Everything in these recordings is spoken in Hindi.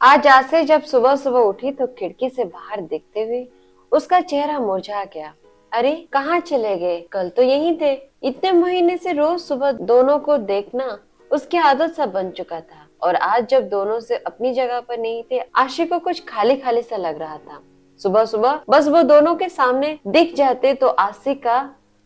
आज आसे जब सुबह सुबह उठी तो खिड़की से बाहर देखते हुए उसका चेहरा मुरझा गया। अरे कहाँ चले गए? कल तो यहीं थे। इतने महीने से रोज सुबह दोनों को देखना उसकी आदत सा बन चुका था, और आज जब दोनों से अपनी जगह पर नहीं थे, आशी को कुछ खाली खाली सा लग रहा था। सुबह सुबह बस वो दोनों के सामने दिख जाते तो आशी का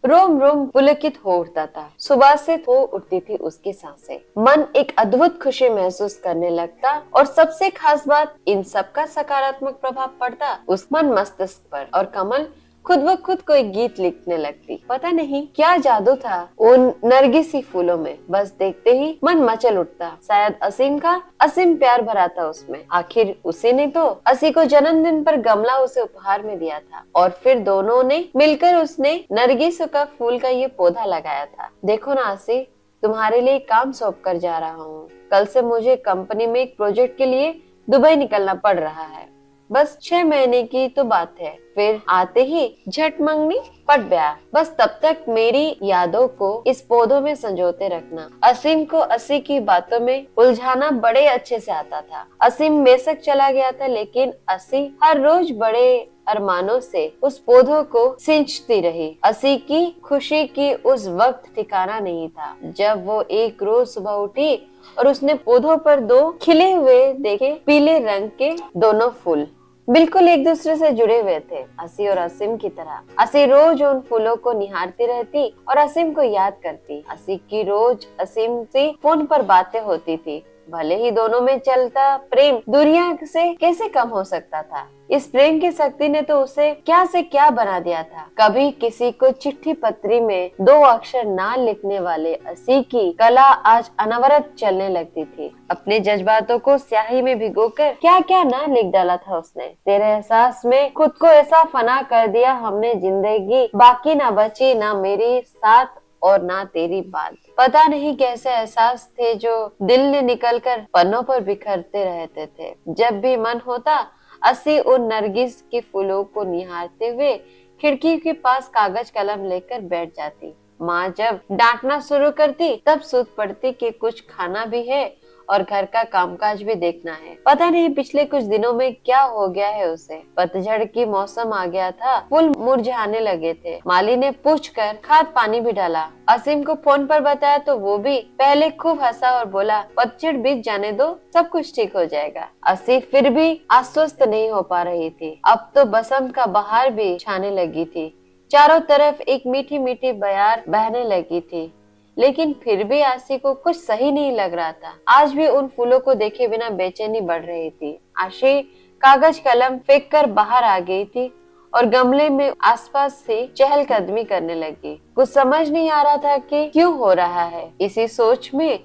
रोम रोम पुलकित हो उठता था। सुबह से हो उठती थी उसकी सांसें। मन एक अद्भुत खुशी महसूस करने लगता, और सबसे खास बात, इन सब का सकारात्मक प्रभाव पड़ता उस मन मस्तिष्क पर, और कमल खुद ब खुद कोई गीत लिखने लगती। पता नहीं क्या जादू था उन नरगिसी फूलों में, बस देखते ही मन मचल उठता। शायद असीम का असीम प्यार भरा था उसमें। आखिर उसी ने तो असी को जन्मदिन पर गमला उसे उपहार में दिया था, और फिर दोनों ने मिलकर उसने नरगिस का फूल का ये पौधा लगाया था। देखो ना असी, तुम्हारे लिए काम सौंप कर जा रहा हूँ। कल से मुझे कंपनी में एक प्रोजेक्ट के लिए दुबई निकलना पड़ रहा है। बस 6 महीने की तो बात है, फिर आते ही झट मंगनी पट ब्याह। बस तब तक मेरी यादों को इस पौधों में संजोते रखना। असीम को असी की बातों में उलझाना बड़े अच्छे से आता था। असीम बेशक चला गया था, लेकिन असी हर रोज बड़े अरमानों से उस पौधों को सिंचती रही। असी की खुशी की उस वक्त ठिकाना नहीं था जब वो एक रोज सुबह उठी और उसने पौधों पर दो खिले हुए देखे पीले रंग के दोनों फूल। बिल्कुल एक दूसरे से जुड़े हुए थे, असी और असीम की तरह। असी रोज उन फूलों को निहारती रहती और असीम को याद करती। असी की रोज असीम से फोन पर बातें होती थी। भले ही दोनों में चलता प्रेम दुनिया से कैसे कम हो सकता था। इस प्रेम की शक्ति ने तो उसे क्या से क्या बना दिया था। कभी किसी को चिट्ठी पत्री में 2 अक्षर ना लिखने वाले असी की कला आज अनवरत चलने लगती थी। अपने जज्बातों को स्याही में भिगोकर क्या क्या ना लिख डाला था उसने। तेरे एहसास में खुद को ऐसा फना कर दिया हमने, जिंदगी बाकी ना बची, ना मेरी साथ और ना तेरी बात। पता नहीं कैसे एहसास थे जो दिल ने निकलकर पन्नों पर बिखरते रहते थे। जब भी मन होता, असी उन नरगिस के फूलों को निहारते हुए खिड़की के पास कागज कलम लेकर बैठ जाती। माँ जब डांटना शुरू करती तब सूझ पड़ती कि कुछ खाना भी है और घर का कामकाज भी देखना है। पता नहीं पिछले कुछ दिनों में क्या हो गया है उसे। पतझड़ की मौसम आ गया था, फूल मुरझाने लगे थे। माली ने पूछकर खाद पानी भी डाला। असीम को फोन पर बताया तो वो भी पहले खूब हंसा और बोला, पतझड़ बीत जाने दो, सब कुछ ठीक हो जाएगा। असी फिर भी आश्वस्त नहीं हो पा रही थी। अब तो बसंत का बहार भी छाने लगी थी। चारों तरफ एक मीठी मीठी बयार बहने लगी थी, लेकिन फिर भी आशी को कुछ सही नहीं लग रहा था। आज भी उन फूलों को देखे बिना बेचैनी बढ़ रही थी। आशी कागज कलम फेंक कर बाहर आ गई थी और गमले में आसपास से चहलकदमी करने लगी। कुछ समझ नहीं आ रहा था कि क्यों हो रहा है। इसी सोच में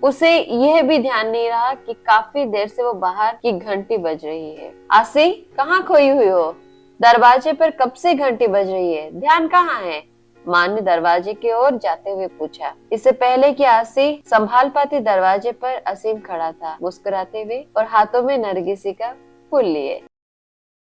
उसे यह भी ध्यान नहीं रहा कि काफी देर से वो बाहर की घंटी बज रही है। आशी, कहाँ खोई हुई हो? दरवाजे पर कब से घंटी बज रही है, ध्यान कहाँ है? माँ ने दरवाजे की ओर जाते हुए पूछा। इससे पहले कि आशी संभाल पाती, दरवाजे पर असीम खड़ा था, मुस्कुराते हुए और हाथों में नरगिसी का फूल लिए।